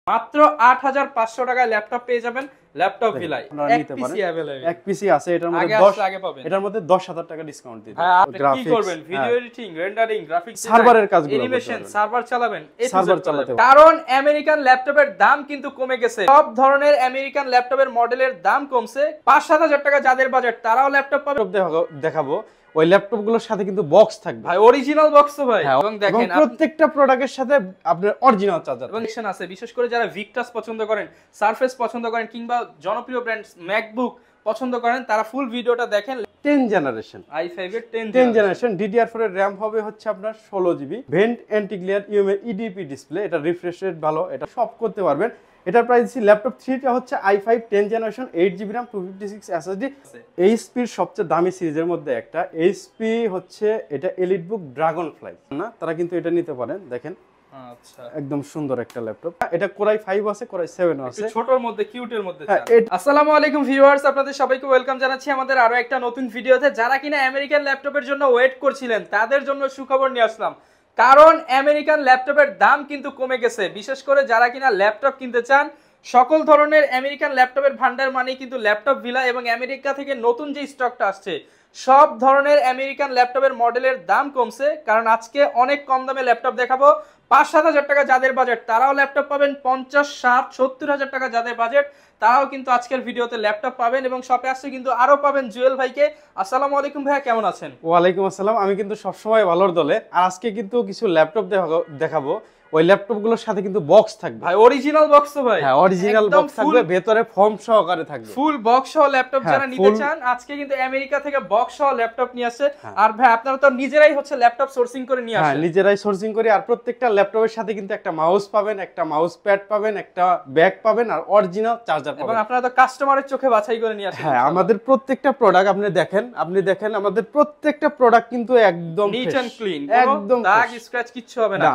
মাত্র ৮৫০০ টাকায় ল্যাপটপ পেয়ে যাবেন ল্যাপটপ ভিলায়। এক পিসি अवेलेबल, এক পিসি আছে, এটার মধ্যে এটার মধ্যে ১০,০০০ টাকা ডিসকাউন্ট দিবেন। হ্যাঁ, আপনি কি করবেন? ভিডিও এডিটিং, রেন্ডারিং, গ্রাফিক্স, সার্ভারের কাজগুলো, অ্যানিমেশন, সার্ভার চালাবেন, সার্ভার চালাতে। কারণ আমেরিকান ল্যাপটপের দাম কিন্তু কমে গেছে। সব ধরনের আমেরিকান ল্যাপটপের মডেলের দাম কমছে। ৫-৭ টাকা যাদের বাজেট তারাও ল্যাপটপ পাবে। দেখাবো ওই ল্যাপটপ গুলোর সাথে কিন্তু বক্স থাকবে ভাই, অরিজিনাল বক্স তো ভাই। এবং দেখেন প্রত্যেকটা প্রোডাক্টের সাথে আপনার অরিজিনাল চার্জার এবং সেকশন আছে। বিশেষ করে যারা ভিক্টাস পছন্দ করেন, সারফেস পছন্দ করেন, কিংবা জনপ্রিয় ব্র্যান্ড ম্যাকবুক পছন্দ করেন, তারা ফুল ভিডিওটা দেখেন। 10 জেনারেশন i5 এর 10 জেনারেশন DDR4 এর RAM হবে হচ্ছে আপনার 16GB, vent anti glare UMA EDP display, এটা রিফ্রেশ রেট ভালো, এটা সব করতে পারবেন। এটার প্রাইস দিচ্ছি ল্যাপটপ 3টা হচ্ছে i5 10 generation 8GB RAM 256 SSD। এইচপির সবচেয়ে দামি সিরিজের মধ্যে একটা এইচপি হচ্ছে এটা এলিটবুক ড্রাগনফ্লাই না, তারা কিন্তু এটা নিতে পারেন। দেখেন আচ্ছা, একদম সুন্দর একটা ল্যাপটপ। এটা কোরাই 5 আছে, কোরাই 7 আছে, ছোটর মধ্যে কিউটের মধ্যে। আসসালামু আলাইকুম ভিউয়ার্স, আপনাদের সবাইকে ওয়েলকাম জানাচ্ছি আমাদের আরো একটা নতুন ভিডিওতে। যারা কিনা আমেরিকান ল্যাপটপের জন্য ওয়েট করছিলেন তাদের জন্য সুখবর নিয়ে আসলাম। কারণ আমেরিকান ল্যাপটপের দাম কিন্তু কমে গেছে। বিশেষ করে যারা কিনা ল্যাপটপ কিনতে চান, সকল ধরনের আমেরিকান ল্যাপটপের ভান্ডার মানে কিন্তু ল্যাপটপ ভিলা, এবং আমেরিকা থেকে নতুন যে স্টকটা আসছে সব ধরনের আমেরিকান ল্যাপটপের মডেলের দাম কমছে। কারণ আজকে অনেক কম দামে ল্যাপটপ দেখাবো। ৫-৭ হাজার টাকা যাদের বাজেট তারাও ল্যাপটপ পাবেন, ৫০-৬০-৭০ হাজার টাকা যাদের বাজেট তারাও কিন্তু আজকের ভিডিওতে ল্যাপটপ পাবেন। এবং শপে আসছে কিন্তু আরো পাবেন জুয়েল ভাইকে। আসসালামু আলাইকুম ভাইয়া, কেমন আছেন? ওয়ালাইকুম আসসালাম, আমি কিন্তু সবসময় ভালোর দলে। আর আজকে কিন্তু কিছু ল্যাপটপ দেখাবো, ওই ল্যাপটপ গুলোর সাথে কিন্তু বক্স থাকবে ভাই, অরিজিনাল বক্স তো ভাই। হ্যাঁ, অরিজিনাল বক্স থাকবে, ভেতরে ফর্ম সহকারে থাকবে, ফুল বক্স সহ ল্যাপটপ যারা নিতে চান আজকে কিন্তু আমেরিকা থেকে বক্স সহ ল্যাপটপ নিয়ে আসে। আর ভাই আপনারা তো নিজেরাই হচ্ছে ল্যাপটপ সোর্সিং করে নিয়ে আসেন? হ্যাঁ, নিজেরাই সোর্সিং করি। আর প্রত্যেকটা ল্যাপটপের সাথে কিন্তু একটা মাউস পাবেন, একটা মাউস প্যাড পাবেন, একটা ব্যাগ পাবেন, আর অরিজিনাল চার্জার পাবেন। এবং আপনারা তো কাস্টমারের চোখে বাছাই করে নিয়ে আসেন। হ্যাঁ, আমাদের প্রত্যেকটা প্রোডাক্ট আপনি দেখেন আমাদের প্রত্যেকটা প্রোডাক্ট কিন্তু একদম নিট এন্ড ক্লিন, একদম দাগ স্ক্র্যাচ কিচ্ছু হবে না।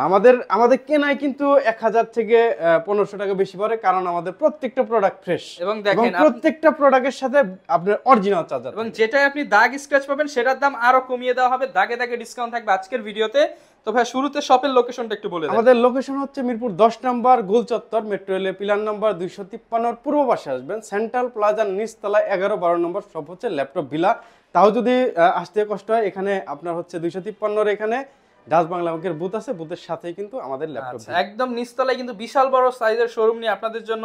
আমাদের কেনায় কিন্তু ১০০০ থেকে ১৫০০ টাকা বেশি পড়ে, কারণ আমাদের প্রত্যেকটা প্রোডাক্ট ফ্রেশ। এবং দেখেন প্রত্যেকটা প্রোডাক্টের সাথে আপনার অরিজিনাল চার্জার, এবং যেটাই আপনি দাগ স্ক্র্যাচ পাবেন সেটার দাম আরো কমিয়ে দেওয়া হবে। দাগে দাগে ডিসকাউন্ট থাকবে আজকের ভিডিওতে। তো ভাই শুরুতে শপের লোকেশনটা একটু বলে দেন। আমাদের লোকেশন হচ্ছে মিরপুর 10 নম্বর গোল চত্বর, মেট্রো রেলের পিলার নাম্বার 253 পূর্ব পাশে আসবেন। সেন্ট্রাল প্লাজার নিচতলায় 11-12 নম্বর শপ হচ্ছে ল্যাপটপ ভিলা। তাও যদি আসতে কষ্ট হয়, এখানে আপনার হচ্ছে 253 এখানে ডাচ বাংলা ব্যাংকের বুথ আছে, বুথের সাথেই কিন্তু আমাদের ল্যাপটপ একদম নিচতলায় কিন্তু বিশাল বড় সাইজের শোরুম নিয়ে আপনাদের জন্য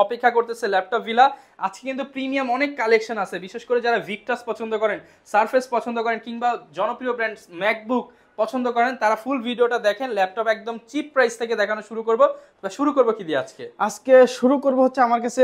অপেক্ষা করতেছে ল্যাপটপ ভিলা। আজকে কিন্তু প্রিমিয়াম অনেক কালেকশন আছে। বিশেষ করে যারা ভিক্টাস পছন্দ করেন, সারফেস পছন্দ করেন, কিংবা জনপ্রিয় ব্র্যান্ড ম্যাকবুক পছন্দ করেন, তারা ফুল ভিডিওটা দেখেন। ল্যাপটপ একদম চিপ প্রাইস থেকে দেখানো শুরু করব কি দিয়ে আজকে শুরু করব হচ্ছে আমার কাছে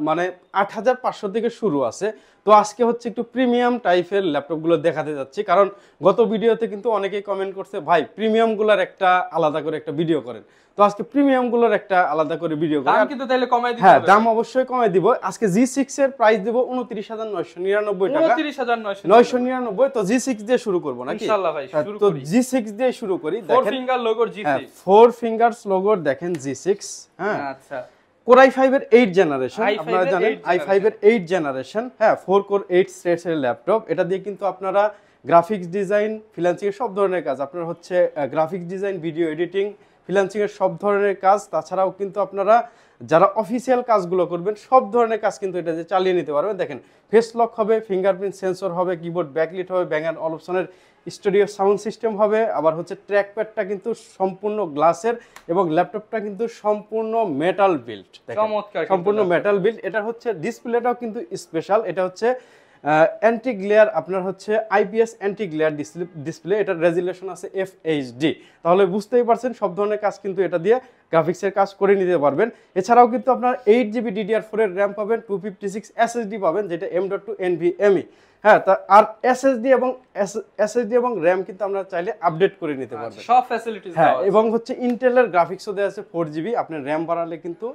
মানে ৮৫০০ থেকে শুরু আছে। তো আজকে হচ্ছে একটু প্রিমিয়াম টাইপের ল্যাপটপগুলো দেখাতে যাচ্ছি, কারণ গত ভিডিওতে কিন্তু অনেকেই কমেন্ট করছে ভাই প্রিমিয়ামগুলোর একটা আলাদা করে একটা ভিডিও করেন। তো আজকে প্রিমিয়ামগুলোর একটা আলাদা করে ভিডিও করেন। দাম কিন্তু তাহলে কমাই দিতে হবে। হ্যাঁ, দাম অবশ্যই কমাই দিব। আজকে G6 এর প্রাইস দেব ২৯৯৯৯ টাকা। ২৯৯৯৯। তো G6 দিয়ে শুরু করব নাকি? ইনশাআল্লাহ ভাই, শুরু করি। তো G6 দিয়ে শুরু করি। দেখেন 4 ফিঙ্গার লোগোর G6, 4 ফিঙ্গারস লোগোর দেখেন G6। হ্যাঁ, আচ্ছা, কোরাই 5 এর 8 জেনারেশন, আপনারা জানেন i5 এর 8 জেনারেশন। হ্যাঁ, 4 কোর 8 থ্রেডস এর ল্যাপটপ। এটা দিয়ে কিন্তু আপনারা গ্রাফিক্স ডিজাইন, ফ্রিল্যান্সিং এর সব ধরনের কাজ, আপনারা হচ্ছে graphics design, video editing, freelancing এর সব ধরনের কাজ, তাছাড়াও কিন্তু আপনারা যারা অফিসিয়াল কাজগুলো করবেন সব ধরনের কাজ কিন্তু এটা দিয়ে চালিয়ে নিতে পারবেন। দেখেন ফেস লক হবে, ফিঙ্গারপ্রিন্ট সেন্সর হবে, কিবোর্ড ব্যাকলিট হবে, ব্যাং অ্যান্ড অলপশনের স্টুডিও সাউন্ড সিস্টেম হবে। আবার হচ্ছে ট্র্যাকপ্যাডটা কিন্তু সম্পূর্ণ গ্লাসের, এবং ল্যাপটপটা কিন্তু সম্পূর্ণ মেটাল বিল্ড, সম্পূর্ণ মেটাল বিল্ড। এটা হচ্ছে ডিসপ্লেটাও কিন্তু স্পেশাল। এটা হচ্ছে অ্যান্টি গ্লেয়ার, আপনার হচ্ছে আইপিএস অ্যান্টি গ্লেয়ার ডিসপ্লে। এটার রেজুলেশন আছে FHD। তাহলে বুঝতেই পারছেন সব ধরনের কাজ কিন্তু এটা দিয়ে গ্রাফিক্সের কাজ করে নিতে পারবেন। এছাড়াও কিন্তু আপনার 8GB DDR4 এর RAM পাবেন, 256 SSD পাবেন, যেটা M.2 NVMe। হ্যাঁ, আর SSD এবং RAM কিন্তু আমরা চাইলে আপডেট করে নিতে পারবেন, সব ফ্যাসিলিটিস। হ্যাঁ, এবং হচ্ছে ইন্টেলের গ্রাফিক্সও দেওয়া আছে 4GB। আপনি RAM বাড়ালে কিন্তু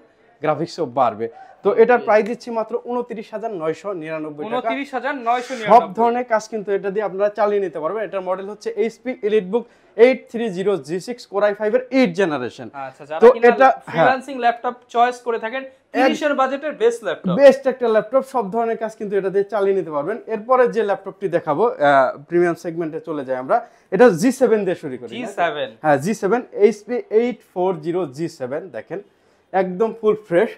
গ্রাফিক্সও বাড়বে। তো এটার প্রাইস দিচ্ছি মাত্র ২৯৯৯৯ টাকা। ২৯৯৯৯। সব ধরনের কাজ কিন্তু এটা দিয়ে আপনারা চালিয়ে নিতে পারবেন। এটার মডেল হচ্ছে HP EliteBook 830 G6 Core i5 এর 8 জেনারেশন। আচ্ছা, যারা কিনা ফ্রিল্যান্সিং ল্যাপটপ চয়েস করে থাকেন, ৩০ এর বাজেটের বেস্ট একটা ল্যাপটপ, সব ধরনের কাজ কিন্তু এটা দিয়ে চালিয়ে নিতে পারবেন। এরপরে যে ল্যাপটপটি দেখাবো প্রিমিয়াম সেগমেন্টে চলে যাই আমরা। এটা G7 দিয়ে শুরু করি। G7, হ্যাঁ, G7 HP 840 G7 দেখেন একদম ফুল ফ্রেশ।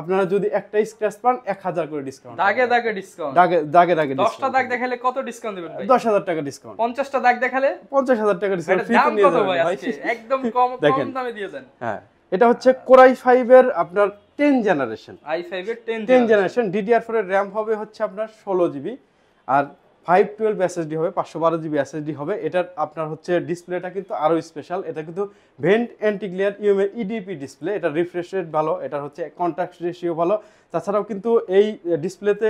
আপনারা যদি একটা স্ক্র্যাচ পান 1000 করে ডিসকাউন্ট। দাগে দাগে ডিসকাউন্ট। দাগে দাগে 10টা দাগ দেখালে কত ডিসকাউন্ট দিবেন ভাই? 10000 টাকা ডিসকাউন্ট। 50টা দাগ দেখালে 50000 টাকা ডিসকাউন্ট ফ্রি দাম নিয়ে কত যাবেন ভাই ভাই। আজকে একদম কম দামে দিয়ে দেন। হ্যাঁ, এটা হচ্ছে Core i5 এর আপনার 10 জেনারেশন। i5 এর 10 জেনারেশন DDR4 এর RAM হবে হচ্ছে আপনার 16 জিবি, আর 512 SSD হবে, 512 জিবি SSD হবে। এটার আপনার হচ্ছে ডিসপ্লেটা কিন্তু আরো স্পেশাল। এটা কিন্তু vent anti glare UMA EDP display. এটা রিফ্রেশ রেট ভালো, এটার হচ্ছে কন্ট্রাস্ট রেশিও ভালো। তাছাড়াও কিন্তু এই ডিসপ্লেতে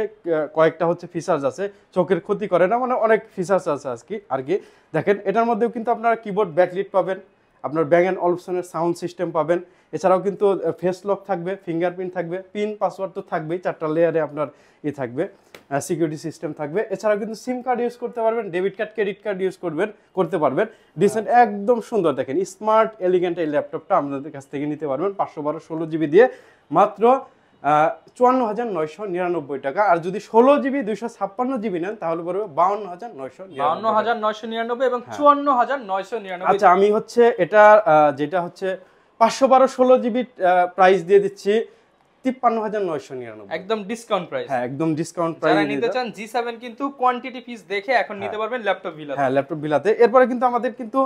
কয়েকটা হচ্ছে ফিচার্স আছে, চোখের ক্ষতি করে না, মানে অনেক ফিচার্স আছে আর কি। দেখেন এটার মধ্যেও কিন্তু আপনারা কিবোর্ড ব্যাকলিট পাবেন, আপনার ব্যাং অ্যান্ড অলপশনের সাউন্ড সিস্টেম পাবেন। এছাড়াও কিন্তু ফেস লক থাকবে, ফিঙ্গারপ্রিন্ট থাকবে, পিন পাসওয়ার্ড তো থাকবেই, 4টা লেয়ারে আপনার থাকবে, সিকিউরিটি সিস্টেম থাকবে। এছাড়াও কিন্তু সিম কার্ড ইউজ করতে পারবেন, debit card, credit card use করতে পারবেন। ডিসেন্ট একদম সুন্দর। দেখেন স্মার্ট এলিগেন্ট এই ল্যাপটপটা আপনাদের কাছ থেকে নিতে পারবেন 512 16 জিবি দিয়ে মাত্র 54999 টাকা। আর যদি 16 জিবি 256 জিবি নেন তাহলে পড়বে 52999 এবং 54999। আচ্ছা, আমি হচ্ছে এটা যেটা হচ্ছে 512 16 জিবি প্রাইস দিয়ে দিচ্ছি 53999। একদম ডিসকাউন্ট প্রাইস। হ্যাঁ, একদম ডিসকাউন্ট প্রাইস। যারা নিতে চান G7 কিন্তু কোয়ান্টিটি পিস দেখে এখন নিতে পারবেন ল্যাপটপ বিলাতে। হ্যাঁ, ল্যাপটপ বিলাতে। এরপরে কিন্তু আমাদের কিন্তু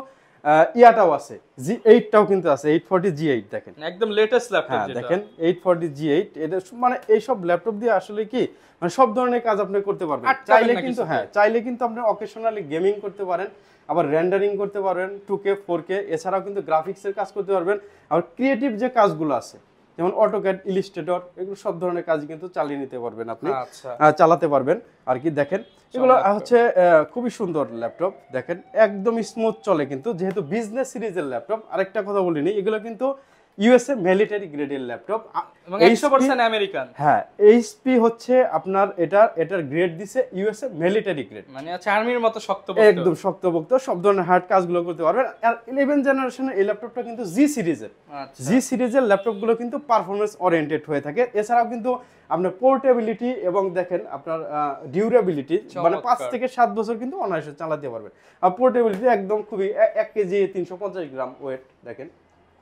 ইয়াটাও আছে, G8 টাও কিন্তু আছে, 840 G8 দেখেন একদম লেটেস্ট ল্যাপটপ হ্যাঁ যেটা দেখেন 840 G8। এটা মানে এই সব ল্যাপটপ দিয়ে আসলে কি মানে সব ধরনের কাজ আপনি করতে পারবেন। চাইলে কিন্তু আপনি অকেশনালি গেমিং করতে পারেন, আবার রেন্ডারিং করতে পারবেন 2K 4K। এছাড়াও কিন্তু গ্রাফিক্সের কাজ করতে পারবেন, আর ক্রিয়েটিভ যে কাজগুলো আছে যেমন অটোক্যাড, ইলাস্ট্রেটর, এগুলো সব ধরনের কাজ কিন্তু চালিয়ে নিতে পারবেন আপনি, চালাতে পারবেন আর কি। দেখেন এগুলো হচ্ছে খুবই সুন্দর ল্যাপটপ। দেখেন একদম স্মুথ চলে কিন্তু, যেহেতু বিজনেস সিরিজের ল্যাপটপ। আরেকটা কথা বলিনি, এগুলো কিন্তু ইউএসএ মিলিটারি গ্রেডের ল্যাপটপ এবং 100% আমেরিকান। হ্যাঁ, এইচপি হচ্ছে আপনার এটার গ্রেড দিছে ইউএসএ মিলিটারি গ্রেড, মানে আর্মির মতো শক্তপোক্ত, একদম শক্তপোক্ত, সব ধরনের হার্ড কাজগুলো করতে পারবেন। আর 11 জেনারেশনের এই ল্যাপটপটা কিন্তু জি সিরিজের ল্যাপটপগুলো কিন্তু পারফরম্যান্স ওরিয়েন্টেড হয়ে থাকে। এছাড়াও কিন্তু আপনার পোর্টেবিলিটি এবং দেখেন আপনার ডিউরেবিলিটি, মানে 5 থেকে 7 বছর কিন্তু অনায়াসে চালাতে পারবেন। আর পোর্টেবিলিটি একদম খুবই 1 কেজি 350 গ্রাম ওয়েট, দেখেন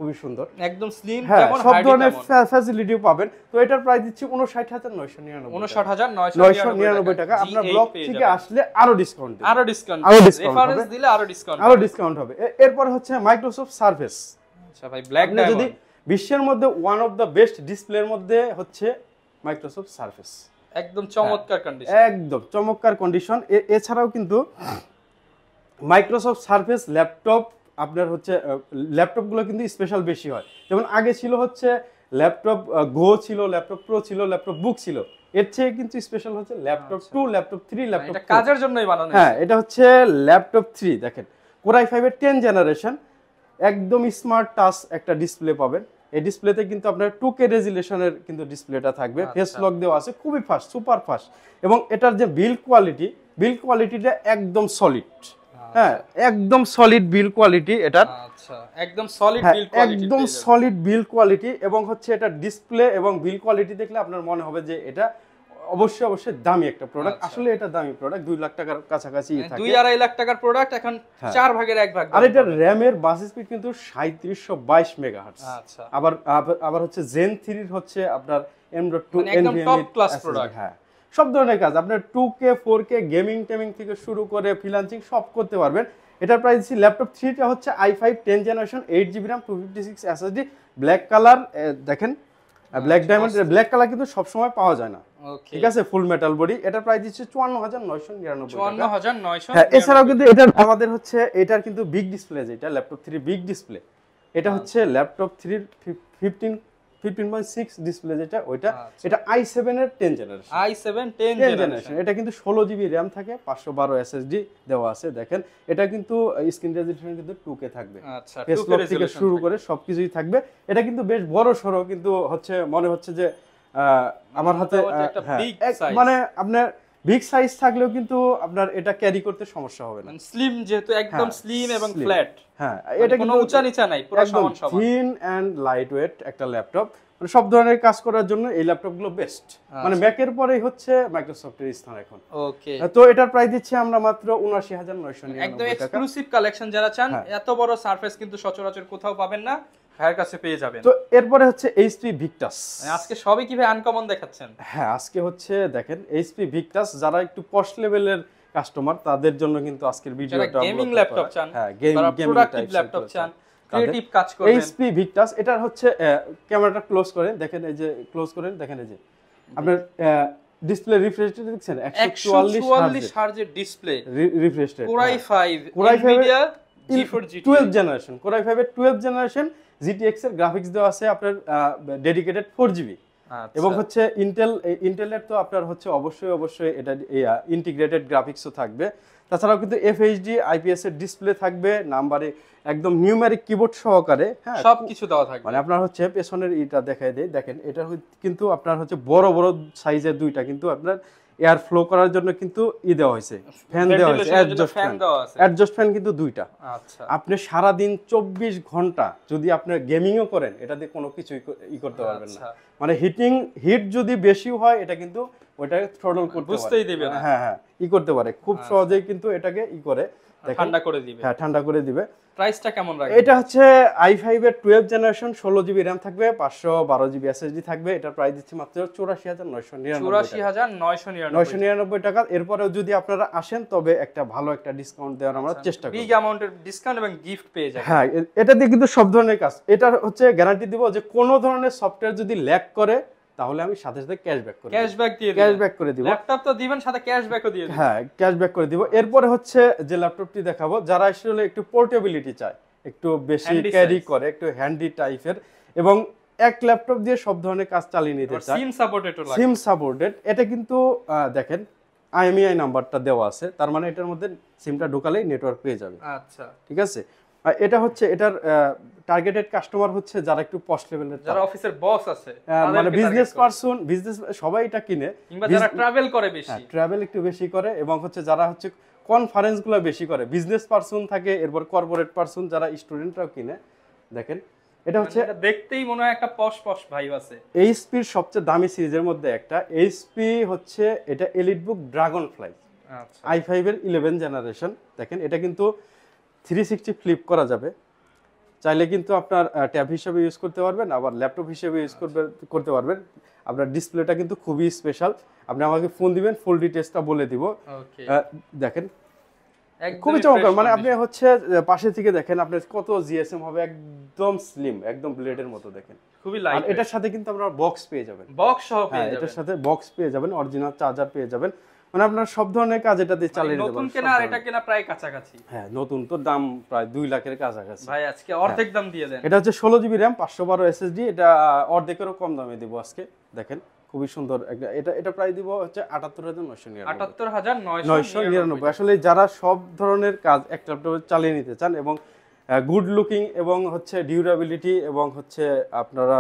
খুবই সুন্দর, একদম স্লিম, যেমন সব ধরনের ফ্যাসিলিটিও পাবেন। তো এটার প্রাইস দিচ্ছি 59999 টাকা। আপনার ব্লগ থেকে আসলে আরো ডিসকাউন্ট হবে। এরপর হচ্ছে মাইক্রোসফট সারফেস। আচ্ছা ভাই, ব্ল্যাক ডায়মন্ড যদি বিশ্বের মধ্যে ওয়ান অফ দা বেস্ট ডিসপ্লের মধ্যে হচ্ছে মাইক্রোসফট সারফেস, একদম চমৎকার কন্ডিশন, একদম চমৎকার কন্ডিশন। এছাড়াও কিন্তু মাইক্রোসফট সারফেস ল্যাপটপ আপনার হচ্ছে ল্যাপটপগুলো কিন্তু স্পেশাল বেশি হয়। যেমন আগে ছিল হচ্ছে ল্যাপটপ গো ছিল, ল্যাপটপ প্রো ছিল, ল্যাপটপ বুক ছিল। এর চেয়ে কিন্তু স্পেশাল হচ্ছে ল্যাপটপ 2, ল্যাপটপ 3, ল্যাপটপ এটা কাজের জন্যই বানানো। হ্যাঁ, এটা হচ্ছে ল্যাপটপ 3। দেখেন Core i5 এর 10 জেনারেশন, একদম স্মার্ট টাচ একটা ডিসপ্লে পাবেন। এই ডিসপ্লেতে কিন্তু আপনার 2K রেজুলেশনের কিন্তু ডিসপ্লেটা থাকবে, ফেস লক দেওয়া আছে, খুবই ফাস্ট, সুপার ফাস্ট। এবং এটার যে বিল্ড কোয়ালিটিটা একদম সলিড। হ্যাঁ, একদম সলিড বিল্ড কোয়ালিটি এটার। আচ্ছা, একদম সলিড বিল্ড কোয়ালিটি, একদম সলিড বিল্ড কোয়ালিটি। এবং হচ্ছে এটা ডিসপ্লে এবং বিল্ড কোয়ালিটি দেখলে আপনার মনে হবে যে এটা অবশ্যই দামি একটা প্রোডাক্ট। আসলে এটা দামি প্রোডাক্ট, 2 লাখ টাকার কাছাকাছি থাকে, 2-2.5 লাখ টাকার প্রোডাক্ট এখন 4 ভাগের 1 ভাগ। আর এটার RAM এর বাস স্পিড কিন্তু 3722 মেগাহার্টজ। আচ্ছা, আবার হচ্ছে Zen 3 এর হচ্ছে আপনার M.2 একদম টপ ক্লাস প্রোডাক্ট। হ্যাঁ, সব ধরনের কাজ আপনার 2K 4K গেমিং থেকে শুরু করে ফ্রিল্যান্সিং সব করতে পারবেন। এটার প্রাইস দিচ্ছি ল্যাপটপ 3টা হচ্ছে i5 10 generation, 8GB RAM, 256 SSD, black colour. দেখেন ব্ল্যাক ডায়মন্ড, ব্ল্যাক কালার কিন্তু সব সময় পাওয়া যায় না, ঠিক আছে, ফুল মেটাল বডি। এটার প্রাইস দিচ্ছে 54999 টাকা। এছাড়াও কিন্তু আমাদের হচ্ছে এটার কিন্তু বিগ ডিসপ্লে, যেটা ল্যাপটপ 3 বিগ ডিসপ্লে, এটা হচ্ছে ল্যাপটপ 3 15.6 ডিসপ্লে যেটা ওইটা। এটা i7 এর 10 জেনারেশন, এটা কিন্তু 16GB RAM থাকে, 512 SSD দেওয়া আছে। দেখেন এটা কিন্তু স্ক্রিন রেজোলিউশন কিন্তু 2K থাকবে, ফেস লক থেকে শুরু করে সবকিছুই থাকবে। এটা কিন্তু বেশ বড় সরো, কিন্তু হচ্ছে মনে হচ্ছে যে আমার হাতে মানে আপনার বিগ সাইজ থাকলেও কিন্তু আপনার এটা ক্যারি করতে সমস্যা হবে না, স্লিম যেহেতু, একদম স্লিম এবং ফ্ল্যাট। হ্যাঁ, এটা কোনো উঁচা নিচা নাই, পুরো সমান সমান, থিন এন্ড লাইট ওয়েট একটা ল্যাপটপ। মানে সব ধরনের কাজ করার জন্য এই ল্যাপটপগুলো বেস্ট। মানে ম্যাকের পরেই হচ্ছে মাইক্রোসফটের স্থান এখন। ওকে, তো এটার প্রাইস দিচ্ছি আমরা মাত্র 79999 টাকা। একদম এক্সক্লুসিভ কালেকশন। যারা চান এত বড় সারফেস কিন্তু সচরাচর কোথাও পাবেন না, ভাইয়ের কাছে পেয়ে যাবেন। তো এরপরে হচ্ছে এইচপি ভিক্টাস। আজকে সবই কি ভাই আনকমন দেখাচ্ছেন? হ্যাঁ, আজকে হচ্ছে দেখেন এইচপি ভিক্টাস, যারা একটু পশ লেভেলের কাস্টমার তাদের জন্য কিন্তু আজকের ভিডিওটা। গেমিং ল্যাপটপ চান, হ্যাঁ গেমিং প্রোডাক্টিভ ল্যাপটপ চান, ক্রিয়েটিভ কাজ করবেন, এইচপি ভিক্টাস। এটা হচ্ছে ক্যামেরাটা ক্লোজ করেন, দেখেন এই যে ক্লোজ করেন, দেখেন এই যে আপনার ডিসপ্লে রিফ্রেশ রেট দেখছেন 144 হার্জের display, refresh rate Core i5 Nvidia G4 GT 12 generation, Core i5 এর 12 জেনারেশন GTX এর গ্রাফিক্স দেওয়া আছে আপনার ডেডিকেটেড 4GB। এবং হচ্ছে ইন্টেলের তো আপনার হচ্ছে অবশ্যই এটা ইন্টিগ্রেটেড গ্রাফিক্সও থাকবে। তাছাড়াও কিন্তু FHD IPS এর ডিসপ্লে থাকবে, নাম্বারে একদম নিউমেরিক কিবোর্ড সহকারে। হ্যাঁ, সবকিছু দেওয়া থাকবে। মানে আপনার হচ্ছে পেছনের এটা দেখাই দেই, দেখেন এটা কিন্তু আপনার হচ্ছে বড় বড় সাইজের দুইটা কিন্তু আপনার এয়ার ফ্লো করার জন্য কিন্তু দেওয়া হয়েছে, ফ্যান দেওয়া হয়েছে, অ্যাডজাস্ট ফ্যান কিন্তু দুইটা। আচ্ছা, আপনি সারা দিন 24 ঘন্টা যদি আপনি গেমিংও করেন, এটা দিয়ে কোনো কিছুই করতে পারবেন না। মানে হিট যদি বেশি হয় এটা কিন্তু ওইটাকে থ্রটল করতে বুঝতেই দিবে না। হ্যাঁ করতে পারে খুব সহজেই কিন্তু এটাকে করে ঠান্ডা করে দিবে। হ্যাঁ, ঠান্ডা করে দিবে। প্রাইসটা কেমন রাখবেন? এটা হচ্ছে i5 এর 12 জেনারেশন, 16GB RAM থাকবে, 512GB SSD থাকবে। এটা প্রাইস দিচ্ছি মাত্র 84,999 টাকা। এরপরেও যদি আপনারা আসেন তবে একটা ভালো একটা ডিসকাউন্ট দেওয়ার আমরা চেষ্টা করব, বিগ অ্যামাউন্টের ডিসকাউন্ট এবং গিফট পেয়ে যাবেন। হ্যাঁ, এটা দিয়ে কিন্তু সব ধরনের কাজ। এটা হচ্ছে গ্যারান্টি দিব যে কোনো ধরনের সফটওয়্যার যদি ল্যাগ করে তাহলে আমি সাথে সাথে ক্যাশব্যাক করে দিব। ল্যাপটপ তো দিবেন, সাথে ক্যাশব্যাকও দিয়ে দিবেন। হ্যাঁ, ক্যাশব্যাক করে দিব। এরপরে হচ্ছে যে ল্যাপটপটি দেখাবো, যারা আসলে একটু পোর্টেবিলিটি চায়, একটু বেশি ক্যারি করে, একটু হ্যান্ডি টাইপের এবং এক ল্যাপটপ দিয়ে সব ধরনের কাজ চালিয়ে নিতে চায়, সিম সাপোর্টেড। এটা কিন্তু দেখেন IMEI নাম্বারটা দেওয়া আছে, তার মানে এটার মধ্যে সিমটা ঢোকালেই নেটওয়ার্ক পেয়ে যাবে। আচ্ছা, ঠিক আছে। এটা হচ্ছে এটার টার্গেটেড কাস্টমার হচ্ছে যারা একটু পশ লেভেলের, যারা অফিসের বস আছে, মানে বিজনেস পারসন, সবাই এটা কিনে, কিংবা যারা ট্রাভেল করে বেশি, ট্রাভেল একটু বেশি করে, এবং হচ্ছে যারা হচ্ছে কনফারেন্সগুলো বেশি করে, বিজনেস পারসন থাকে, এরপর কর্পোরেট পারসন, যারা স্টুডেন্টরাও কিনে। দেখেন এটা হচ্ছে দেখতেই মনে হয় একটা পশ ভাইব আছে। এইচপির সবচেয়ে দামি সিরিজের মধ্যে একটা। এইচপি হচ্ছে এটা এলিটবুক ড্রাগনফ্লাই, আচ্ছা, i5 এর 11 জেনারেশন। দেখেন এটা কিন্তু 360 ফ্লিপ করা যাবে, চাইলে কিন্তু আপনার ট্যাব হিসেবে ইউজ করতে পারবেন, আবার ল্যাপটপ হিসেবে ইউজ করতে পারবেন। আপনার ডিসপ্লেটা কিন্তু খুবই স্পেশাল। আপনি আমাকে ফোন দিবেন, ফুল ডিটেইলসটা বলে দিব। দেখেন খুবই চমৎকার। মানে আপনি হচ্ছে পাশে থেকে দেখেন, আপনার কত জিএসএম হবে, একদম স্লিম, একদম ব্লেডের মতো। দেখেন খুবই লাইট। এটার সাথে কিন্তু আপনারা বক্স পেয়ে যাবেন, বক্স সহ পেয়ে যাবেন। এটার সাথে বক্স পেয়ে যাবেন, অরিজিনাল চার্জার পেয়ে যাবেন। মানে আপনার সব ধরনের কাজ এটা দিয়ে চালিয়ে নিতে পারবেন। নতুন কেনা আর এটা কেনা প্রায় কাছাকাছি। হ্যাঁ, নতুন তো দাম প্রায় 2 লাখের কাছাকাছি। ভাই আজকে অর্ধেক দাম দিয়ে দেন। এটা হচ্ছে 16GB RAM 512 SSD। এটা অর্ধেকেরও কম দামে দিব আজকে। দেখেন খুবই সুন্দর একটা। এটা প্রায় দিব হচ্ছে 78,999। আসলে যারা সব ধরনের কাজ একটা ল্যাপটপে চালিয়ে নিতে চান এবং গুড লুকিং এবং হচ্ছে ডিউরেবিলিটি এবং হচ্ছে আপনারা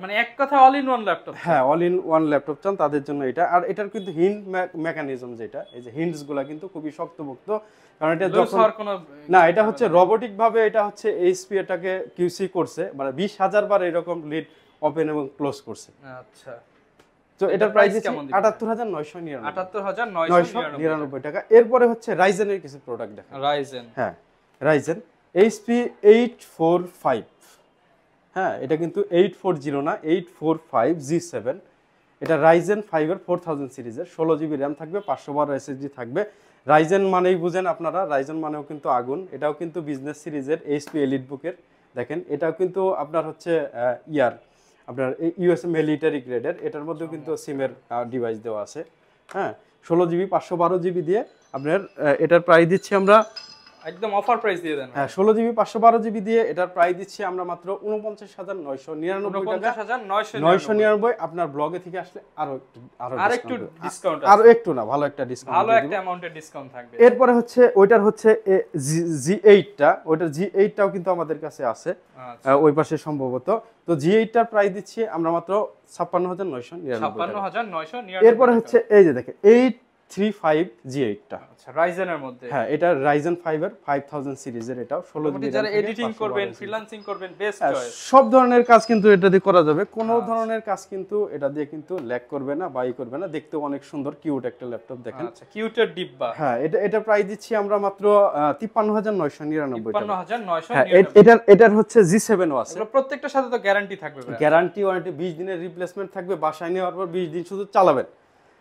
মানে এক কথা অল ইন ওয়ান ল্যাপটপ, হ্যাঁ অল ইন ওয়ান ল্যাপটপ চান, তাদের জন্য এটা। আর এটার কিন্তু হিন্ট মেকানিজম যেটা, এই যে হিন্টস গুলা কিন্তু খুবই শক্তপোক্ত, কারণ এটা যখন না, এটা হচ্ছে রোবোটিক ভাবে, এটা হচ্ছে এইচপি এটাকে কিউসি করছে, মানে 20,000 বার এরকম লিড ওপেন এবং ক্লোজ করছে। আচ্ছা, তো এটার প্রাইস 78,999 টাকা। এরপরে হচ্ছে রাইজেনের কিছু প্রোডাক্ট দেখা। হ্যাঁ, রাইজেন HP 845। হ্যাঁ, এটা কিন্তু 840 না, 845 G7। এটা রাইজেন 5 এর 4000 সিরিজের, 16GB RAM থাকবে, 512 SSD থাকবে। রাইজেন মানেই বুঝেন আপনারা, রাইজেন মানেও কিন্তু আগুন। এটাও কিন্তু বিজনেস সিরিজের HP এলিটবুকের। দেখেন এটাও কিন্তু আপনার হচ্ছে আপনার ইউএস মিলিটারি গ্রেডের। এটার মধ্যেও কিন্তু সিমের ডিভাইস দেওয়া আছে। হ্যাঁ, 16GB 512GB দিয়ে আপনার এটার প্রাইস দিচ্ছি আমরা একদম অফার প্রাইস দিয়ে দেন। হ্যাঁ, 16GB 512GB দিয়ে এটার প্রাইস দিচ্ছি আমরা মাত্র 49,999 টাকা। 999। আপনার ব্লগে থেকে আসলে আরেকটু ডিসকাউন্ট, আরো একটু না, ভালো একটা ডিসকাউন্ট, ভালো একটা অ্যামাউন্টের ডিসকাউন্ট থাকবে। এরপরে হচ্ছে ওইটার হচ্ছে G8টা, ওইটার G8টাও কিন্তু আমাদের কাছে আছে ওই পাশে সম্ভবত। তো G8টার প্রাইস দিচ্ছি আমরা মাত্র 56,999। এরপরে হচ্ছে এই যে দেখেন 35G8 টা। আচ্ছা, রাইজেনের মধ্যে। হ্যাঁ, এটা Ryzen 5 এর 5000 সিরিজের, এটাও 16 জিবি যারা এডিটিং করবেন, ফ্রিল্যান্সিং করবেন, বেস্ট চয়েস। সব ধরনের কাজ কিন্তু এটা দিয়ে করা যাবে, কোনো ধরনের কাজ কিন্তু এটা দিয়ে কিন্তু ল্যাগ করবে না, বাই করবে না। দেখতে অনেক সুন্দর কিউট একটা ল্যাপটপ দেখেন। আচ্ছা, কিউটের ডিব্বা। হ্যাঁ, এটা প্রাইস দিচ্ছি আমরা মাত্র 53999 টাকা। 53999। এটার হচ্ছে G7 ও আছে। প্রত্যেকটার সাথে তো গ্যারান্টি থাকবে ভাই। গ্যারান্টি ওয়ারেন্টি 20 দিনের রিপ্লেসমেন্ট থাকবে, বাসায় নেওয়ার পর 20 দিন শুধু চালাবেন,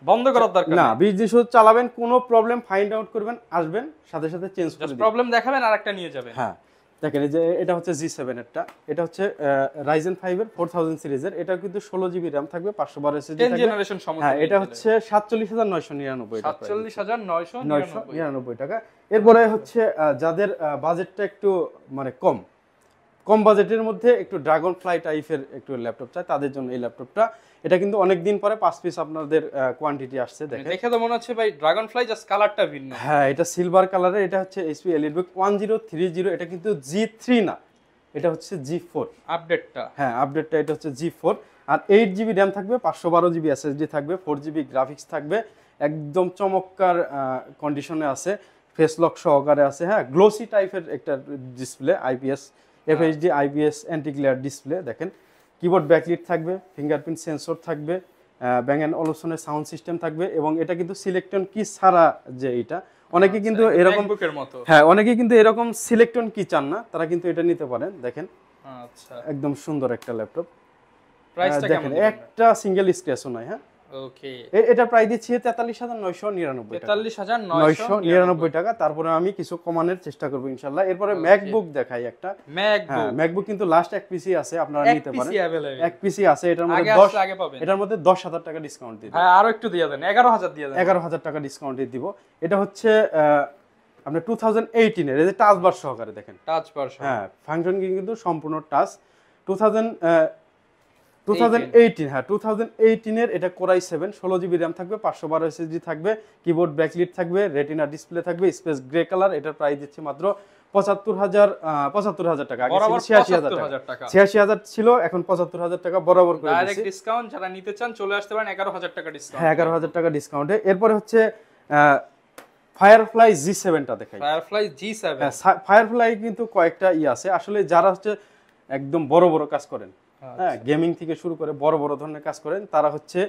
বন্ধ করার দরকার না। 20 দিন শুধু চালাবেন, কোনো প্রবলেম ফাইন্ড আউট করবেন, আসবেন সাথে সাথে চেঞ্জ করে দিবেন, প্রবলেম দেখাবেন আর একটা নিয়ে যাবেন। হ্যাঁ, দেখেন এই যে এটা হচ্ছে G7 এরটা, এটা হচ্ছে Ryzen 5 এর 4000 সিরিজের, এটা কিন্তু 16 জিবি RAM থাকবে, 512 এসএসডি থাকবে। 10 জেনারেশন সমস্যা। হ্যাঁ, এটা হচ্ছে 47999 টাকা। 47999 টাকা। এরপরে হচ্ছে যাদের বাজেটটা একটু মানে কম বাজেটের মধ্যে একটু ড্রাগন ফ্লাই টাইপের একটু ল্যাপটপ চাই, তাদের জন্য এই ল্যাপটপটা। এটা কিন্তু অনেক দিন পরে 5 পিস আপনাদের কোয়ান্টিটি আসছে, দেখেন। দেখে তো মনে হচ্ছে ভাই ড্রাগন ফ্লাই, জাস্ট কালারটা ভিন্ন। হ্যাঁ, এটা সিলভার কালারের, এটা হচ্ছে HP EliteBook 1030, এটা কিন্তু G3 না, এটা হচ্ছে G4 আপডেটটা। হ্যাঁ, আপডেটটা এটা হচ্ছে G4। আর 8 জিবি RAM থাকবে, 512 জিবি SSD থাকবে, 4 জিবি গ্রাফিক্স থাকবে, একদম চমৎকার কন্ডিশনে আছে, ফেস লক সহকারে আছে। হ্যাঁ, গ্লোসি টাইপের একটা display, IPS FHD IPS anti glare display, দেখেন। কিবোর্ড ব্যাকলিট থাকবে, ফিঙ্গারপ্রিন্ট সেন্সর থাকবে, ব্যাং অ্যান্ড অলুশনের সাউন্ড সিস্টেম থাকবে, এবং এটা কিন্তু সিলেক্টন কি ছাড়া যে এটা, অনেকে কিন্তু এরকম, হ্যাঁ, অনেকে কিন্তু এরকম সিলেক্টন কি চান না, তারা কিন্তু এটা নিতে পারেন, দেখেন। আচ্ছা, একদম সুন্দর একটা ল্যাপটপ। প্রাইসটা কেমন? একটা সিঙ্গেল স্ক্র্যাচও নাই। হ্যাঁ, ওকে। এটা প্রাইস দিচ্ছি 43999 টাকা। 43999 টাকা। তারপরে আমি কিছু কমানোর চেষ্টা করব ইনশাআল্লাহ। এরপরে ম্যাকবুক দেখাই একটা। ম্যাকবুক কিন্তু লাস্ট এক পিসি আছে, আপনারা নিতে পারেন। এক পিসি আছে, এটার মধ্যে 10,000 টাকা ডিসকাউন্ট দিই। হ্যাঁ, আরো একটু দিয়ে দেন, 11,000 দিয়ে দেন। 11,000 টাকা ডিসকাউন্ট দিব। এটা হচ্ছে আপনার 2018 এর, এই যে টাচ বার সহকারে, দেখেন। টাচ বার, হ্যাঁ, ফাংশন কিন্তু সম্পূর্ণ টাচ। 2018, হ্যাঁ 2018 এর, এটা Core i7, 16 জিবি RAM থাকবে, 512 SSD থাকবে, কিবোর্ড ব্যাকলিট থাকবে, রেটিনা ডিসপ্লে থাকবে, স্পেস গ্রে কালার। এটার প্রাইস দিচ্ছে মাত্র 75,000 টাকা। আগে ছিল 86,000 টাকা। 86,000 ছিল, এখন 75,000 টাকা বরাবর করে দিয়েছে। ডাইরেক্ট ডিসকাউন্ট, যারা নিতে চান চলে আসতে পারেন, 11,000 টাকা ডিসকাউন্ট। হ্যাঁ, 11,000 টাকা ডিসকাউন্টে। এরপরে হচ্ছে ফায়ারফ্লাই G7 টা দেখাই। ফায়ারফ্লাই G7, হ্যাঁ, ফায়ারফ্লাই কিন্তু কয়েকটা আছে আসলে, যারা হচ্ছে একদম বড় কাজ করেন, হ্যাঁ, গেমিং থেকে শুরু করে বড় ধরনের কাজ করেন, তারা হচ্ছে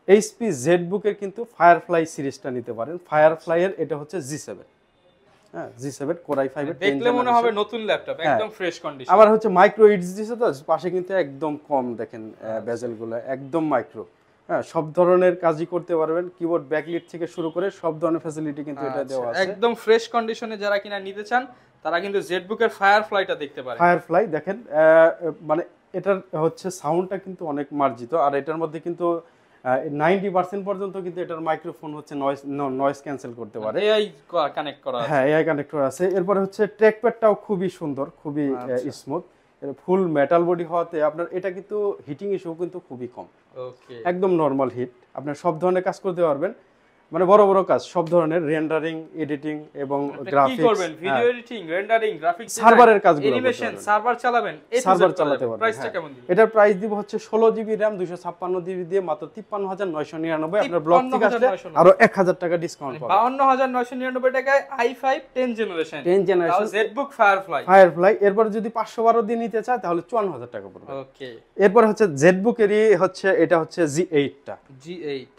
HP ZBook এর কিন্তু ফায়ারফ্লাই সিরিজটা নিতে পারেন। ফায়ারফ্লাই এর এটা হচ্ছে G7, হ্যাঁ, G7 Core i5 এর, দেখলে মনে হবে নতুন ল্যাপটপ, একদম ফ্রেশ কন্ডিশন। আবার হচ্ছে মাইক্রো ইডস দিছে তো পাশে, কিন্তু একদম কম, দেখেন বেজেল গুলো একদম মাইক্রো। হ্যাঁ, সব ধরনের কাজই করতে পারবেন, কিবোর্ড ব্যাকলিট থেকে শুরু করে সব ধরনের ফ্যাসিলিটি কিন্তু এটা দেওয়া আছে। একদম ফ্রেশ কন্ডিশনে যারা কিনা নিতে চান, তারা কিন্তু ZBook এর ফায়ারফ্লাইটা দেখতে পারেন। ফায়ারফ্লাই দেখেন, মানে এটার হচ্ছে সাউন্ডটা কিন্তু অনেক মার্জিত, আর এটার মধ্যে কিন্তু 90% পর্যন্ত কিন্তু এটার মাইক্রোফোন হচ্ছে নয়েজ ক্যান্সেল করতে পারে। এআই কানেক্ট করা আছে। হ্যাঁ, এআই কানেক্টর আছে। এরপরে হচ্ছে ট্র্যাকপ্যাডটাও খুবই সুন্দর, খুবই স্মুথ, ফুল মেটাল বডি হওয়াতে আপনার এটা কিন্তু হিটিং ইস্যু কিন্তু খুবই কম। ওকে, একদম নরমাল হিট, আপনার সব ধরনের কাজ করতে পারবেন, মানে বড় কাজ, সব ধরনের রেন্ডারিং, এডিটিং এবং গ্রাফিক্স। কি করবেন? ভিডিও এডিটিং, রেন্ডারিং, গ্রাফিক্স, সার্ভারের কাজগুলো, অ্যানিমেশন, সার্ভার চালাবেন, সার্ভার চালাতে পারবেন। প্রাইসটা কেমন দিবেন? এটার প্রাইস দিব হচ্ছে 16 জিবি RAM 256 জিবি দিয়ে মাত্র 53,999। আপনার ব্লগ থেকে আসলে আরো 1,000 টাকা ডিসকাউন্ট পাবেন। 52,999 টাকায় i5 10 জেনারেশন তাও ZBook ফায়ারফ্লাই। এরপর যদি 512 দিয়ে নিতে চায় তাহলে 54,000 টাকা পড়বে। ওকে, এরপর হচ্ছে ZBook এরই হচ্ছে, এটা হচ্ছে G8 টা।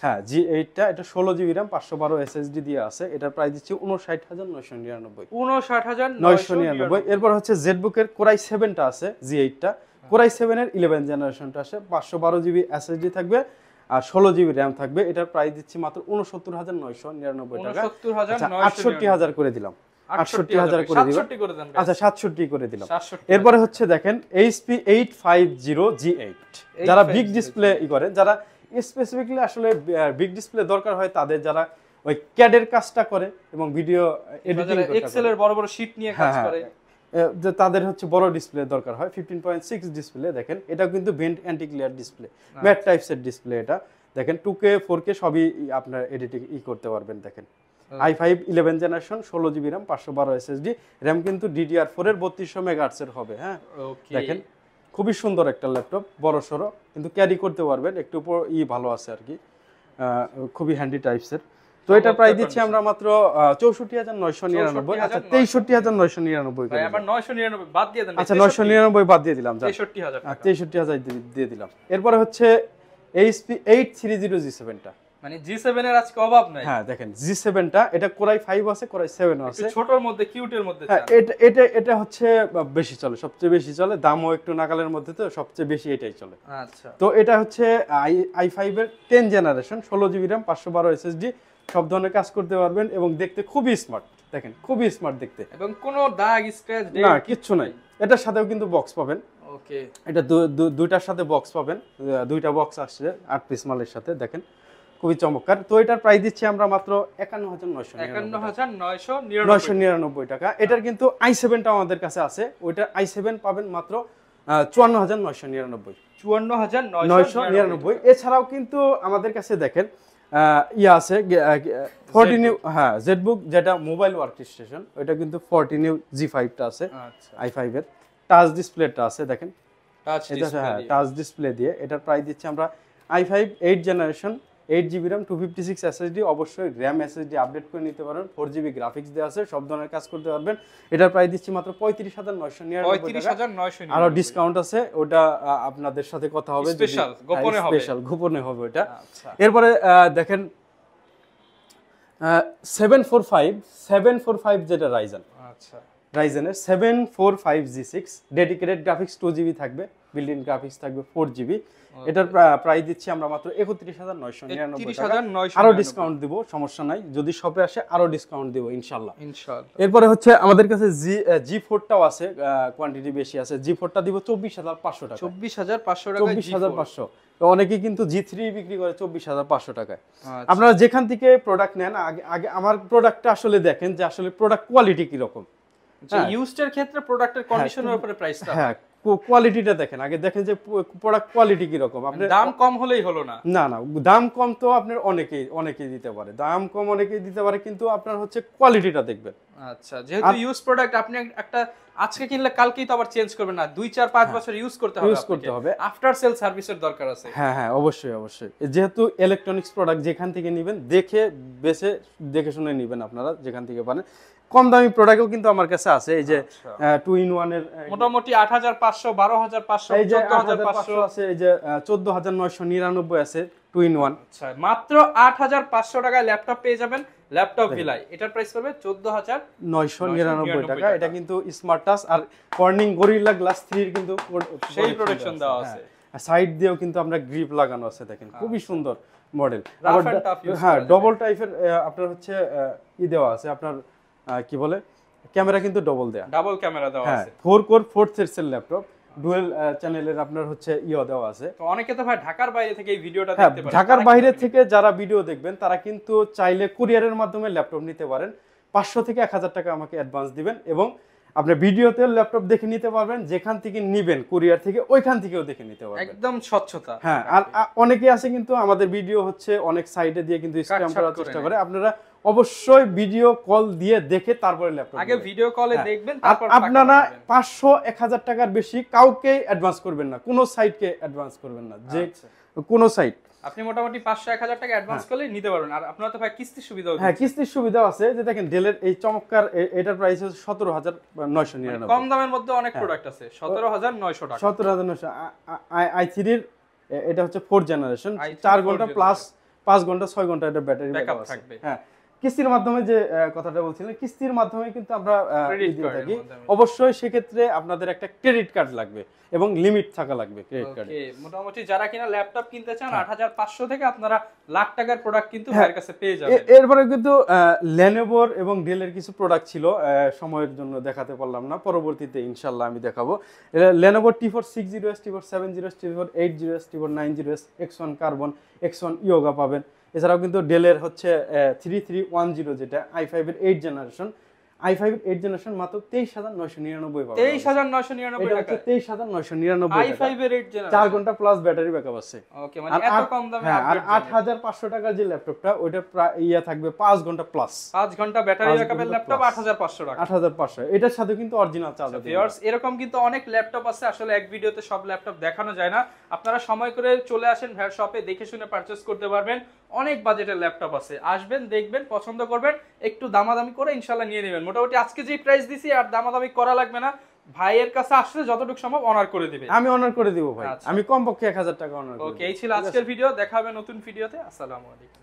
হ্যাঁ, G8 টা, এটা 16 জিবি RAM 512 SSD দিয়ে আছে। এটার প্রাইস দিচ্ছে 59,999। 59,999। এরপর হচ্ছে ZBook এর Core i7 টা আছে, G8 টা। Core i7 এর 11 জেনারেশনটা আসে, 512 জিবি SSD থাকবে আর 16 জিবি RAM থাকবে। এটার প্রাইস দিচ্ছি মাত্র 69,999 টাকা। 68,000 করে দিলাম। 68,000 করে দিবেন। আচ্ছা, 67 করে দিলাম। এরপরে হচ্ছে দেখেন HP 850 G8, যারা বিগ ডিসপ্লে করেন, যারা স্পেসিফিকলি আসলে বিগ ডিসপ্লে দরকার হয়, তাদের যারা ওই ক্যাডের কাজটা করে এবং ভিডিও এডিটিং করে, এক্সেল এর বড় শীট নিয়ে কাজ করে, যে তাদের হচ্ছে বড় ডিসপ্লে দরকার হয়। 15.6 ডিসপ্লে, দেখেন। এটা কিন্তু vent anti glare display, matte টাইপসের ডিসপ্লে। এটা দেখেন 2K 4K সবই আপনার এডিটিং করতে পারবেন। দেখেন i5 11 generation, 16 GB RAM 512 SSD, RAM কিন্তু DDR4 এর 3200 মেগাহার্টজ এর হবে। হ্যাঁ, দেখেন খুবই সুন্দর একটা ল্যাপটপ, বড় সরো, কিন্তু ক্যারি করতে পারবেন, একটু উপর ভালো আছে আর কি, খুবই হ্যান্ডি টাইপসের। তো এটা প্রাইস দিচ্ছি আমরা মাত্র 64999। আচ্ছা 63999 ভাই আবার 999 বাদ দিয়ে দেন। আচ্ছা 999 বাদ দিয়ে দিলাম, 63000 টাকা। 63000 দিয়ে দিলাম। এরপরে হচ্ছে HP 830G7 টা, মানে G7 এর আজকে অভাব নাই। হ্যাঁ দেখেন G7 টা, এটা কোরাই 5 আছে, কোরাই 7 আছে, একটু ছোটর মধ্যে কিউটের মধ্যে। হ্যাঁ এটা হচ্ছে বেশি চলে, সবচেয়ে বেশি চলে, দামও একটু নাগালের মধ্যে, তো সবচেয়ে বেশি এটাই চলে। আচ্ছা তো এটা হচ্ছে i5 এর 10 জেনারেশন, 16GB RAM, 512 SSD, সব ধরনের কাজ করতে পারবেন এবং দেখতে খুবই স্মার্ট। দেখেন খুবই স্মার্ট দেখতে, এবং কোনো দাগ স্ক্র্যাচ না কিচ্ছু নাই। এটার সাথেও কিন্তু বক্স পাবেন। ওকে, এটা দুইটার সাথে বক্স পাবেন, দুইটা বক্স আসছে 8 পিস মালের সাথে, দেখেন খুবই চমৎকার। তো এটার প্রাইস দিচ্ছি আমরা মাত্র 51999 টাকা। এটার কিন্তু i7 টা আমাদের কাছে আছে, ওইটার i7 পাবেন মাত্র 54999। 54999। এছাড়াও কিন্তু আমাদের কাছে দেখেন আছে 40 নিউ, হ্যাঁ জেটবুক, যেটা মোবাইল ওয়ার্ক স্টেশন, ওইটা কিন্তু 40 নিউ G5 টা আছে। আচ্ছা i5 এর টাচ ডিসপ্লেটা আছে, দেখেন টাচ ডিসপ্লে, হ্যাঁ টাচ ডিসপ্লে দিয়ে। এটার প্রাইস দিচ্ছি আমরা i5 8 generation, 8GB RAM, 256 SSD, অবশ্যই RAM SSD আপডেট করে নিতে পারেন, 4GB গ্রাফিক্স দেওয়া আছে, সব ধরনের কাজ করতে পারবেন। এটার প্রাইস দিচ্ছি মাত্র 35999 টাকা। আরো ডিসকাউন্ট আছে, ওটা আপনাদের সাথে কথা হবে, স্পেশাল গোপনে হবে ওটা। এরপরে দেখেন 745 যেটা রাইজেন, আচ্ছা রাইজেনের 745G6 ডেডিকেটেড গ্রাফিক্স 2GB থাকবে, বিল্ট ইন গ্রাফিক্স থাকবে 4GB। এটার প্রাইস দিচ্ছি আমরা মাত্র 31999 টাকা। আরো ডিসকাউন্ট দিব, সমস্যা নাই, যদি শপে আসে আরো ডিসকাউন্ট দিব ইনশাআল্লাহ। এরপরে হচ্ছে আমাদের কাছে G4 টাও আছে, কোয়ান্টিটি বেশি আছে। G4 টা দিব 24500 টাকা। 24500 টাকা, 24500। তো অনেকেই কিন্তু G3 বিক্রি করে 24500 টাকায়। আপনারা যেখান থেকে প্রোডাক্ট নেন, আগে আমার প্রোডাক্টটা আসলে দেখেন যে আসলে প্রোডাক্ট কোয়ালিটি কি রকম। যে ইউজড এর ক্ষেত্রে প্রোডাক্টের কন্ডিশনের উপরে প্রাইসটা, হ্যাঁ কোয়ালিটিটা দেখেন আগে, দেখেন যে প্রোডাক্ট কোয়ালিটি কি রকম। আপনার দাম কম হলেই হলো না, না না, দাম কম তো আপনার অনেকেই দিতে পারে, দাম কম অনেকেই দিতে পারে, কিন্তু আপনার হচ্ছে কোয়ালিটিটা দেখবেন। আচ্ছা, যেহেতু ইউজ প্রোডাক্ট, আপনি একটা আজকে কিনলে কালকেই তো আবার চেঞ্জ করবেন না, 2-4-5 বছর ইউজ করতে হবে, আফটার সেল সার্ভিসের দরকার আছে। হ্যাঁ হ্যাঁ অবশ্যই অবশ্যই, যেহেতু ইলেকট্রনিক্স প্রোডাক্ট যেখান থেকে নেবেন দেখে শুনে নেবেন আপনারা যেখান থেকে পারেন। কম দামি প্রোডাক্টও কিন্তু আমার কাছে আছে, এই যে 2-in-1 এর মোটামুটি 8500, 12500, এই যে 14500 আছে, এই যে 14999 আছে 2-in-1। আচ্ছা, মাত্র 8500 টাকায় ল্যাপটপ পেয়ে যাবেন, ল্যাপটপ ভিলাই। এটার প্রাইস পড়বে 14999 টাকা। এটা কিন্তু স্মার্ট টাচ আর কর্নিং গরিলা গ্লাস 3 এর কিন্তু সেই প্রোটেকশন দেওয়া আছে, সাইড দিয়েও কিন্তু আমরা গ্রিপ লাগানো আছে, দেখেন খুবই সুন্দর মডেল। হ্যাঁ ডবল টাইপের আপনার হচ্ছে দেওয়া আছে, আপনার কি বলে ক্যামেরা কিন্তু ডাবল ক্যামেরা দেওয়া আছে। 4 কোর 4 থ্রেডস এর ল্যাপটপ, ডুয়াল চ্যানেলের আপনার হচ্ছে দেওয়া আছে। তো অনেকে তো ভাই ঢাকার বাইরে থেকে এই ভিডিওটা দেখতে পারে, ঢাকার বাইরে থেকে যারা ভিডিও দেখবেন তারা কিন্তু চাইলে কুরিয়ারের মাধ্যমে ল্যাপটপ নিতে পারেন। 500 থেকে 1000 টাকা আমাকে অ্যাডভান্স দিবেন এবং আপনি ভিডিওতে ল্যাপটপ দেখে নিতে পারবেন, যেখান থেকে নেবেন কুরিয়ার থেকে ওইখান থেকেও দেখে নিতে পারবেন, একদম স্বচ্ছতা। হ্যাঁ, আর অনেকে আছে কিন্তু আমাদের ভিডিও হচ্ছে অনেক সাইটে দিয়ে কিন্তু স্ক্যাম করার চেষ্টা করে। আপনারা অবশ্যই ভিডিও কল দিয়ে দেখে তারপরে ল্যাপটপ, আগে ভিডিও কলে দেখবেন, তারপর আপনারা 500-1000 টাকার বেশি কাউকে অ্যাডভান্স করবেন না, কোনো সাইটকে অ্যাডভান্স করবেন না, যে কোনো সাইট। আপনি মোটামুটি 500-1000 টাকা অ্যাডভান্স করলে নিতে পারবেন। আর আপনারা তো ভাই কিস্তির সুবিধাও, হ্যাঁ কিস্তির সুবিধাও আছে। যে দেখেন ডেলের এই চমৎকার, এটার প্রাইস হচ্ছে 17999। কম দামের মধ্যে অনেক প্রোডাক্ট আছে, 17900 টাকা। 17900 i3 এর এটা হচ্ছে 4 জেনারেশন, 4 ঘন্টা প্লাস 5 ঘন্টা 6 ঘন্টা এটা ব্যাটারি ব্যাকআপ থাকবে। হ্যাঁ, কিস্তির মাধ্যমে যে কথাটা বলছিলেন, কিস্তির মাধ্যমে কিন্তু আমরা দিয়ে থাকি। অবশ্যই সেক্ষেত্রে আপনাদের একটা ক্রেডিট কার্ড লাগবে এবং লিমিট থাকা লাগবে ক্রেডিট কার্ডে। মোটামুটি যারা কিনা ল্যাপটপ কিনতে চান 8500 থেকে আপনারা লাখ টাকার প্রোডাক্ট কিন্তু ভাইয়ের কাছে পেয়ে যাবেন। এরপরে কিন্তু লেনোভোর এবং ডেলের কিছু প্রোডাক্ট ছিল, সময়ের জন্য দেখাতে পারলাম না, পরবর্তীতে ইনশাআল্লাহ আমি দেখাবো। Lenovo T4 60S, T4 70S, T4 80S, T4 90S, X1 carbon, X1 yoga পাবেন। এছাড়াও কিন্তু ডেলের হচ্ছে 3310 যেটা i5 এর 8 জেনারেশন, i5 এর 8 জেনারেশন মাত্র 23999 পাবেন। 23999 টাকা, 23999 i5 এর 8 জেনারেশন, 4 ঘন্টা প্লাস ব্যাটারি ব্যাকআপ আছে। ওকে, মানে এত কম দামে। আর 8500 টাকার যে ল্যাপটপটা ওইটা প্রায় থাকবে 5 ঘন্টা প্লাস, 5 ঘন্টা ব্যাটারি ব্যাকআপের ল্যাপটপ 8500 টাকা। 8500, এটার সাথে কিন্তু অরিজিনাল চার্জ আছে। ভিউয়ার্স, এরকম কিন্তু অনেক ল্যাপটপ আছে, আসলে এক ভিডিওতে সব ল্যাপটপ দেখানো যায় না। আপনারা সময় করে চলে আসেন ভাইয়ের শপে, দেখে শুনে পারচেজ করতে পারবেন। অনেক বাজেটের ল্যাপটপ আছে, আসবেন দেখবেন পছন্দ করবেন, একটু দামাদামি করে ইনশাল্লাহ নিয়ে নেবেন। মোটামুটি আজকে যে প্রাইস দিছি আর দামাদামি করা লাগবে না, ভাইয়ের কাছে আসলে যতটুকু সম্ভব অনার করে দিবে। আমি অনার করে দিব ভাই, আমি কমপক্ষে 1000 টাকা অনার করব। ওকে, এই ছিল আজকের ভিডিও, দেখা হবে নতুন ভিডিওতে। আসসালামু আলাইকুম।